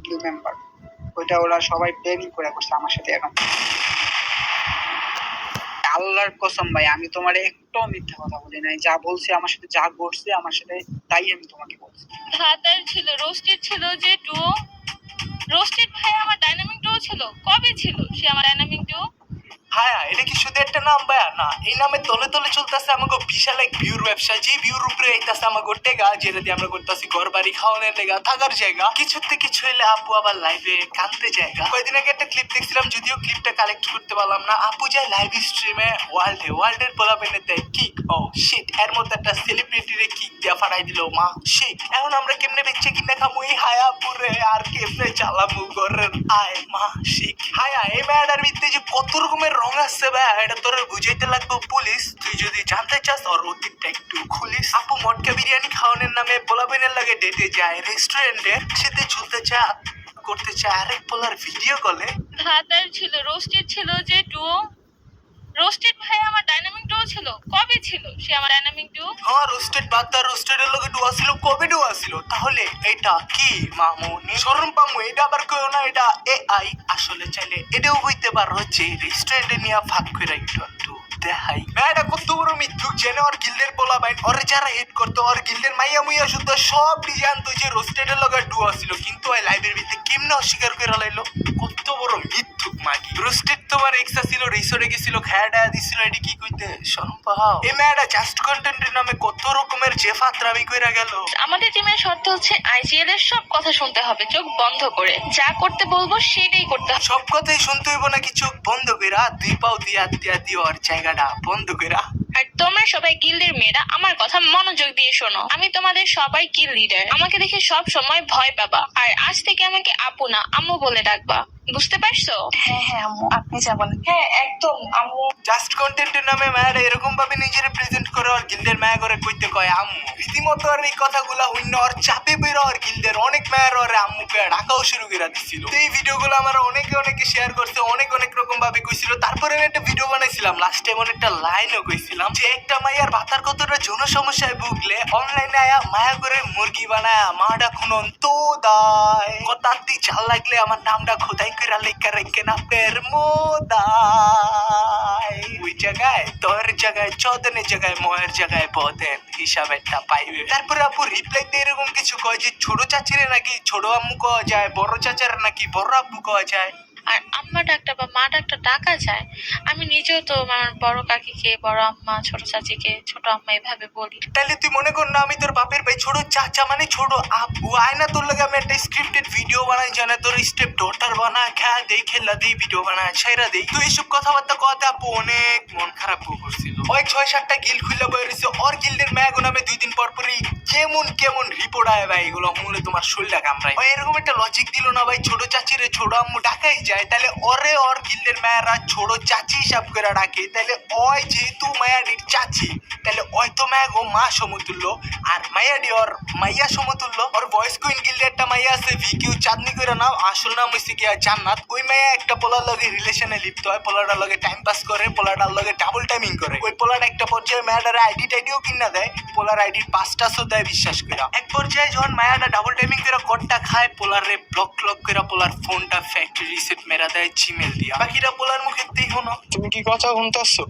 Guild member. ওইটা ওরা সবাই প্ল্যানিং করে করছে আমার সাথে। এখন আল্লাহর কসম ভাই, আমি তোমার একটাও মিথ্যা কথা বলি নাই। যা বলছি আমার সাথে, যা ঘটছে আমার সাথে, তাই আমি তোমাকে বলছি। হাতার ছিল, রোস্টেড ছিল, যে ডুও রোস্টেড ভাই আমার ডাইনামিক ডুও ছিল। কবে ছিল সে আমার ডাইনামিক ডুও? হ্যাঁ, এটা কি শুধু একটা নাম ভাইয়া? না, এই নামে তলে তলে চলতেছে আমাকে বিশাল এক ভিউর ব্যবসা। যে ভিউর উপরে এইতাছে আমাকে টেগা, যেটা দিয়ে আমরা করতেছি ঘর বাড়ি খাওয়ানোর লেগা, থাকার জায়গা। কিছুতে কিছু হইলে আপু আবার লাইভে কানতে জায়গা। কয়েকদিন আগে একটা ক্লিপ দেখছিলাম, যদিও ক্লিপটা কালেক্ট করতে পারলাম না। আপু যায় লাইভ স্ট্রিমে ওয়ার্ল্ডের পোলাপেনে দেয় কিক। ও শিট, এর মধ্যে একটা সেলিব্রিটিরে কিক দিয়া ফাটাই দিল মা শিট। এখন আমরা কেমনে বেচে কিনা খামু এই হায়া পুরে, আর কেমনে চালামু ঘরের আয় মা শিট। হায়া এই ম্যাডার ভিতরে যে কত রকমের রং আসছে ভাই, এটা তোর বুঝাইতে লাগবে পুলিশ। তুই যদি জানতে চাস ওর অতীতটা একটু খুলিস। আপু মটকা বিরিয়ানি খাওয়ানোর নামে পোলাপেনের লাগে ডেটে যায় রেস্টুরেন্টে, সেতে ঝুলতে চা করতে চায় আরেক পোলার ভিডিও কলে। হাতার ছিল, রোস্টেড ছিল, যে ডুও রোস্টেড ভাই আমার ডাইনামিক ডুও ছিল। কবে ছিল সে আমার ডাইনামিক ডুও? হ্যাঁ, রোস্টেড বাদ্দা রোস্টেডের লগে ডুয়া ছিল। কবে ডুয়া ছিল? তাহলে এটা কি মামুনি? শরম পামু, এটা আবার কেউ না, এটা এআই। আসলে চাইলে এটাও হইতে পারো যে রেস্টুরেন্টে নিয়ে ভাগ করে একটু একটু দেখাই। এটা কত বড় মিথ্যুক, জেনে ওর গিল্ডের পোলা বাইন ওরে যারা হেড করতো, ওর গিল্ডের মাইয়া মুইয়া শুদ্ধ সব জানতো যে রোস্টেডের লগে ডুয়া ছিল, কিন্তু ওই লাইভের ভিতরে কেমনে অস্বীকার করে লাইলো? কত বড় মিথ্যুক মাগি। রোস্টেড তোমার এক্সা ছিল, রিসোর্টে গেছিল, খায়া ডায়া দিছিল, এটি কি কইতে শরম পাও? এই মেয়েটা জাস্ট কন্টেন্টের নামে কত রকমের যে ফাতরামি কইরা গেল। আমাদের টিমের শর্ত হচ্ছে আইজিএল এর সব কথা শুনতে হবে চোখ বন্ধ করে। যা করতে বলবো সেটাই করতে হবে। সব কথাই শুনতে হইব নাকি চোখ বন্ধ কইরা? দুই পাও দিয়া দিয়া দিও আর জায়গাটা বন্ধ কইরা। আর তোমরা সবাই গিল্ডের মেয়েরা আমার কথা মনোযোগ দিয়ে শোনো। আমি তোমাদের সবাই গিল্ড লিডার। আমাকে দেখে সব সময় ভয় পাবা, আর আজ থেকে আমাকে আপু না আম্মু বলে ডাকবা। বুঝতে পারছো? হ্যাঁ হ্যাঁ আম্মু, আপনি যা বলেন। হ্যাঁ একদম আম্মু। জাস্ট কন্টেন্টের নামে মায়েরা এরকম ভাবে নিজের প্রেজেন্ট করে আর গিল্ডের মায়া করে কইতে কয় আম্মু। রীতিমতো আর এই কথাগুলা হইন্য আর চাপে বেরো আর গিল্ডের অনেক মায়ের ওরে আম্মুকে ডাকাও শুরু করে দিছিল। এই ভিডিওগুলো আমার অনেকে শেয়ার করছে, অনেক রকম ভাবে কইছিল। তারপরে আমি একটা ভিডিও বানাইছিলাম, লাস্টে এমন একটা লাইনও কইছিলাম যে একটা মাইয়ার ভাতার কতটা যৌন সমস্যায় ভুগলে অনলাইনে আয়া মায়া করে মুরগি বানায়া মাটা খুনন তো দায়। কথাতে চাল লাগলে আমার নামটা খোদাই করে লেখা রেখে না পের মোদায়। ওই জায়গায় তোর জায়গায় চোদনের জায়গায় ময়ের জায়গায় বদেন হিসাব একটা পাইবে। তারপরে আপু রিপ্লাই দিয়ে এরকম কিছু কয় যে ছোট চাচিরে নাকি ছোট আম্মু কওয়া যায়, বড় চাচার নাকি বড় আব্বু কওয়া যায়। আর আম্মা ডাকটা বা মা ডাকটা ডাকা যায়। আমি নিজেও তো আমার বড় কাকিকে বড় আম্মা, ছোট চাচিকে ছোট আম্মা এভাবে বলি। তাহলে তুই মনে কর না আমি তোর বাপের ভাই, ছোট চাচা মানে ছোট আব্বু। আয়না তোর লাগে আমি একটা স্ক্রিপ্টেড ভিডিও বানাই, জানা তোর স্টেপ ডটার বানায় খেয়া দেই, খেলা দেই, ভিডিও বানায় ছাইরা দেই। তুই এইসব কথাবার্তা কথা আপু অনেক মন খারাপ করছিল। ওই 6-7টা গিল্ড খুলে বই রয়েছে। ওর গিল্ডের ম্যাগ নামে 2 দিন পর পরই কেমন রিপোর্ট আয় ভাই, এগুলো মূলে তোমার শরীরটা কামড়ায়। ওই এরকম একটা লজিক দিল না ভাই, ছোট চাচিরে ছোট আম্মু ডাকাই যায়, তাহলে ওরে ওর গিল্ডের মায়েরা ছোট চাচি হিসাব করে ডাকে। তাহলে ওই যেহেতু মায়াডির চাচি, তাহলে ওই তো ম্যাগ ও মা সমতুল্য, আর মায়াডি ওর মাইয়া সমতুল্য। ওর ভয়েস কুইন গিল্ডে একটা মাইয়া আছে ভিকিউ চাঁদনি করে নাম, আসল নাম হইছে গিয়া জান্নাত। ওই মাইয়া একটা পোলার লগে রিলেশনে লিপ্ত হয়, পোলাটার লগে টাইম পাস করে, পোলাটার লগে ডাবল টাইমিং করে। ওই পোলার একটা পর্যায়ে মায়াটার আইডি টাইডিও কিনা দেয়, পোলার আইডির 5টাও দেয় বিশ্বাস কইরা। এক পর্যায়ে যখন মায়াটা ডাবল টাইমিং করে কোডটা খায়, পোলারে ব্লক করে পোলার ফোনটা ফ্যাক্টরি রিসেট মেরা দেয় জিমেল দিয়া। বাকিটা পোলার মুখে তেই হনো। তুমি কি কথা শুনতেছো?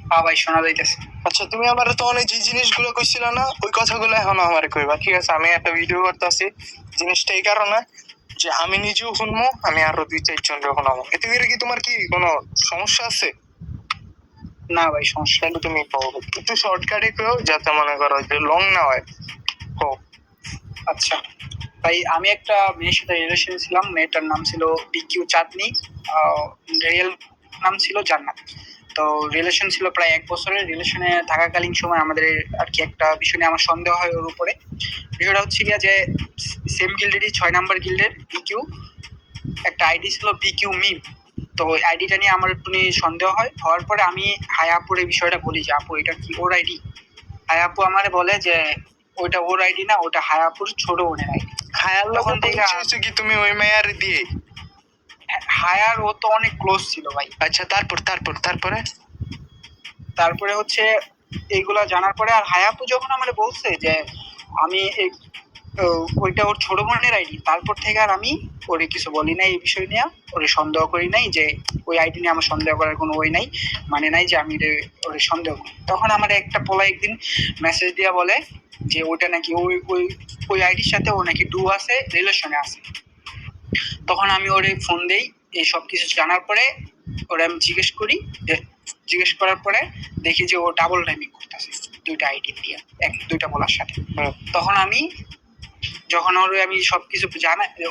হ্যাঁ ভাই, শোনা যাইতেছে। আচ্ছা, তুমি আমার তো অনেক যে জিনিসগুলো কইছিল না, ওই কথাগুলো এখন আমার কইবা, ঠিক আছে? আমি একটা ভিডিও করতেছি, জিনিসটা এই কারণে যে আমি নিজেও শুনবো, আমি আরো 2-4 জন শোনাবো। এতে করে কি তোমার কি কোনো সমস্যা আছে? না ভাই, সমস্যা। তাহলে তুমি একটু শর্টকাটে কেউ, যাতে মনে করো যে লং না হয়। আচ্ছা ভাই, আমি একটা মেয়ের সাথে রিলেশন ছিলাম। মেয়েটার নাম ছিল ডিকিউ চাঁদনি, রিয়েল নাম ছিল জান্নাত। তো রিলেশন ছিল প্রায় 1 বছরের। রিলেশনে থাকাকালীন সময় আমাদের আর কি একটা বিষয় নিয়ে আমার সন্দেহ হয় ওর উপরে। বিষয়টা হচ্ছে গিয়া যে সেম গিল্ডেরই 6 নাম্বার গিল্ডের বিকিউ একটা আইডি ছিল, বিকিউ মিম। তো ওই আইডিটা নিয়ে আমার একটু সন্দেহ হয়। হওয়ার পরে আমি হায়াপুর এই বিষয়টা বলি যে আপু এটা কি ওর আইডি? হায়াপু আমারে বলে যে ওইটা ওর আইডি না, ওটা হায়াপুর ছোট বোনের আইডি। খায়াল তখন থেকে কি তুমি ওই মেয়ার দিয়ে? হায়ার ও তো অনেক ক্লোজ ছিল ভাই। আচ্ছা, তারপরে হচ্ছে এইগুলা জানার পরে আর হায়াপু যখন আমারে বলছে যে আমি তো ওইটা ওর ছোট বোনের আইডি। তারপর থেকে আর আমি ওরে কিছু বলি নাই এই বিষয় নিয়ে, ওরে সন্দেহ করি নাই যে ওই আইডি নিয়ে আমার সন্দেহ করার কোনো ওই নাই, মানে নাই যে আমি ওরে সন্দেহ করি। তখন আমার একটা পোলা একদিন মেসেজ দিয়া বলে যে ওইটা নাকি ওই ওই ওই আইডির সাথে ও নাকি ডু আছে, রিলেশনে আছে। তখন আমি ওরে ফোন দেই, এই সব কিছু জানার পরে ওরে আমি জিজ্ঞেস করার পরে দেখি যে ও ডাবল টাইমিং করতেছে দুইটা আইডি দিয়ে, দুইটা বলার সাথে। তখন যখন ওর আমি সবকিছু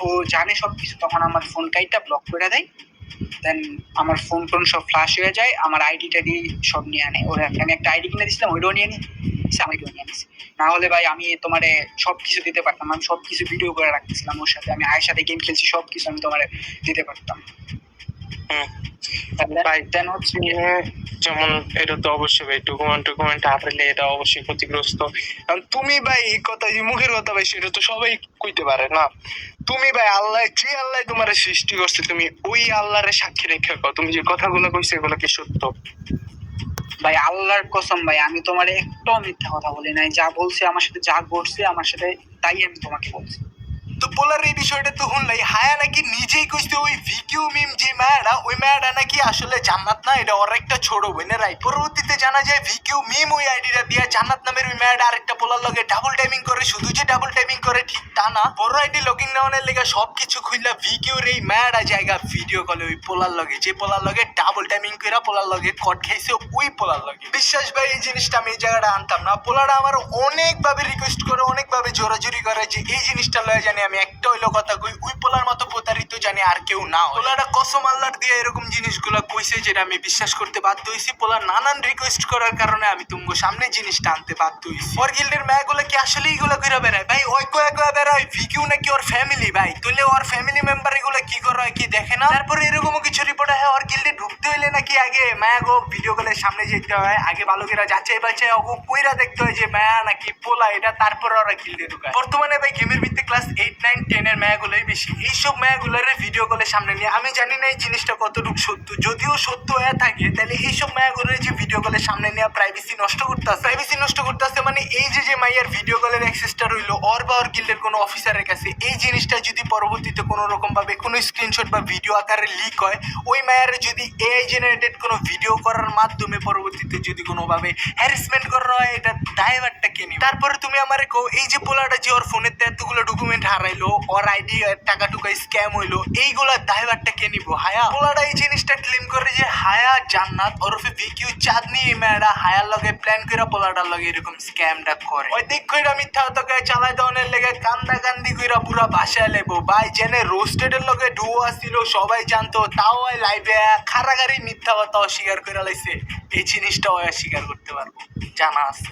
ও জানে সবকিছু, তখন আমার ফোন কাইটা ব্লক করে দেয়। দেন আমার ফোন টোন সব ফ্লাশ হয়ে যায়, আমার আইডি টাইডি সব নিয়ে আনে। ওরা আমি একটা আইডি কিনে দিয়েছিলাম, ওইটাও নিয়ে নিয়েছে, আমি নিয়ে নিয়েছি। না হলে ভাই আমি তোমারে সবকিছু দিতে পারতাম, আমি সবকিছু ভিডিও করে রাখতেছিলাম ওর সাথে, আমি আয়ের সাথে গেম খেলছি, সবকিছু আমি তোমারে দিতে পারতাম। ভাই যেমন এটা তো অবশ্যই ভাই ডকুমেন্ট হারাইলে এটা অবশ্যই ক্ষতিগ্রস্ত। কারণ তুমি ভাই এই কথা যে মুখের কথা ভাই সেটা তো সবাই কইতে পারে না। তুমি ভাই আল্লাহ যে আল্লাহ তোমার সৃষ্টি করছে, তুমি ওই আল্লাহরে সাক্ষী রেখে কও তুমি যে কথাগুলো কইছো এগুলো কি সত্য? ভাই আল্লাহর কসম ভাই, আমি তোমার একটাও মিথ্যা কথা বলি নাই, যা বলছে আমার সাথে, যা ঘটছে আমার সাথে তাই আমি তোমাকে বলছি। তো পোলার এই বিষয়টা তো শুনলাই, হায়া নাকি নিজেই কইছে ওই ভিকিউ মিম যে মেয়েটা, ওই মেয়েটা নাকি আসলে জান্নাত না, এটা ওর একটা ছোট বোনের রাই। পরবর্তীতে জানা যায় ভিকিউ মিম ওই আইডিটা দিয়ে জান্নাত নামের ওই মেয়েটা আরেকটা পোলার লগে ডাবল টাইমিং করে। শুধু যে ডাবল টাইমিং করে ঠিক তা না, বড় আইডি লগিং নেওয়ার লেগে সবকিছু খুললা ভিকিউর এই মেয়েটা জায়গা ভিডিও কলে ওই পোলার লগে, যে পোলার লগে ডাবল টাইমিং করে পোলার লগে কট খাইছে ওই পোলার লগে। বিশ্বাস ভাই এই জিনিসটা আমি এই জায়গাটা আনতাম না। পোলারা আমার অনেকভাবে রিকোয়েস্ট করে, অনেকভাবে জোরাজুরি করে যে এই জিনিসটা লয়ে জানি আমি একটা হইলো কথা কই, ওই পোলার মতো প্রতারিত জানি আর কেউ না। পোলারা কসম আল্লাহর দিয়ে এরকম জিনিসগুলো কইছে যেটা আমি বিশ্বাস করতে বাধ্য হইছি। পোলার নানান রিকোয়েস্ট করার কারণে আমি তুমগো সামনে জিনিসটা আনতে বাধ্য হইছি। ওর গিল্ডের মেয়েগুলো কি আসলে এইগুলো কইরা বেড়ায় ভাই? ওই কয়া বেড়ায় ভিকিউ নাকি ওর ফ্যামিলি ভাই, তাহলে ওর ফ্যামিলি মেম্বার এগুলো কি করে কি দেখে না? তারপরে এরকমও কিছু রিপোর্ট হয় ওর গিল্ডে ঢুকতে হইলে নাকি আগে মায়াগো ভিডিও কলের সামনে যেতে হয়, আগে ভালো করে যাচাই বাছাই ওগো কইরা দেখতে হয় যে মায়া নাকি পোলা এটা, তারপরে ওরা গিল্ডে ঢুকায়। বর্তমানে ভাই গেমের ভিত্তি ক্লাস 8, 9, 10 এর মেয়েগুলোই বেশি। এইসব মেয়েগুলোর ভিডিও কলের সামনে নিয়ে আমি জানি না এই জিনিসটা কতটুকু সত্য, যদিও সত্য হয়ে থাকে তাহলে এইসব মেয়েগুলোর যে ভিডিও কলের সামনে নিয়ে প্রাইভেসি নষ্ট করতেছে, মানে এই যে মাইয়ার ভিডিও কলের অ্যাক্সেসটা রইলো ওর বা ওর গিল্ডের কোনো অফিসারের কাছে, এই জিনিসটা যদি পরবর্তীতে কোনো রকম ভাবে কোনো স্ক্রিনশট বা ভিডিও আকারে লিক হয়, ওই মায়ের যদি এআই জেনারেটেড কোনো ভিডিও করার মাধ্যমে পরবর্তীতে যদি কোনোভাবে হ্যারাসমেন্ট করা হয়, এটা ড্রাইভারটা কে নিবে? তারপরে তুমি আমারে কো এই যে পোলাটা যে ওর ফোনের এতগুলো ডকুমেন্ট হারাইলো, ওর আইডি টাকা টুকা স্ক্যাম হইলো, এইগুলা ড্রাইভারটা কে নিবো? হায়া। পোলাটা এই জিনিসটা ক্লেম করে যে হায়া জান্নাত ওরফে ভিকিউ চাঁদনি এই মেয়েটা হায়ার লগে প্ল্যান করে পোলাটার লগে এরকম স্ক্যামটা করে। ওই দিক কইরা মিথ্যা তোকে চালাই দেওয়ানের লেগে কান্দা কান্দি কইরা পুরা ভাষায় লেবো ভাই। জেনে রোস্টেডের লগে ডুও আসছিল সবাই জানতো, তাও ওই লাইভে খারাগারি মিথ্যা কথা অস্বীকার করে লাইছে। এই জিনিসটা ওই স্বীকার করতে পারবো, জানা আছে।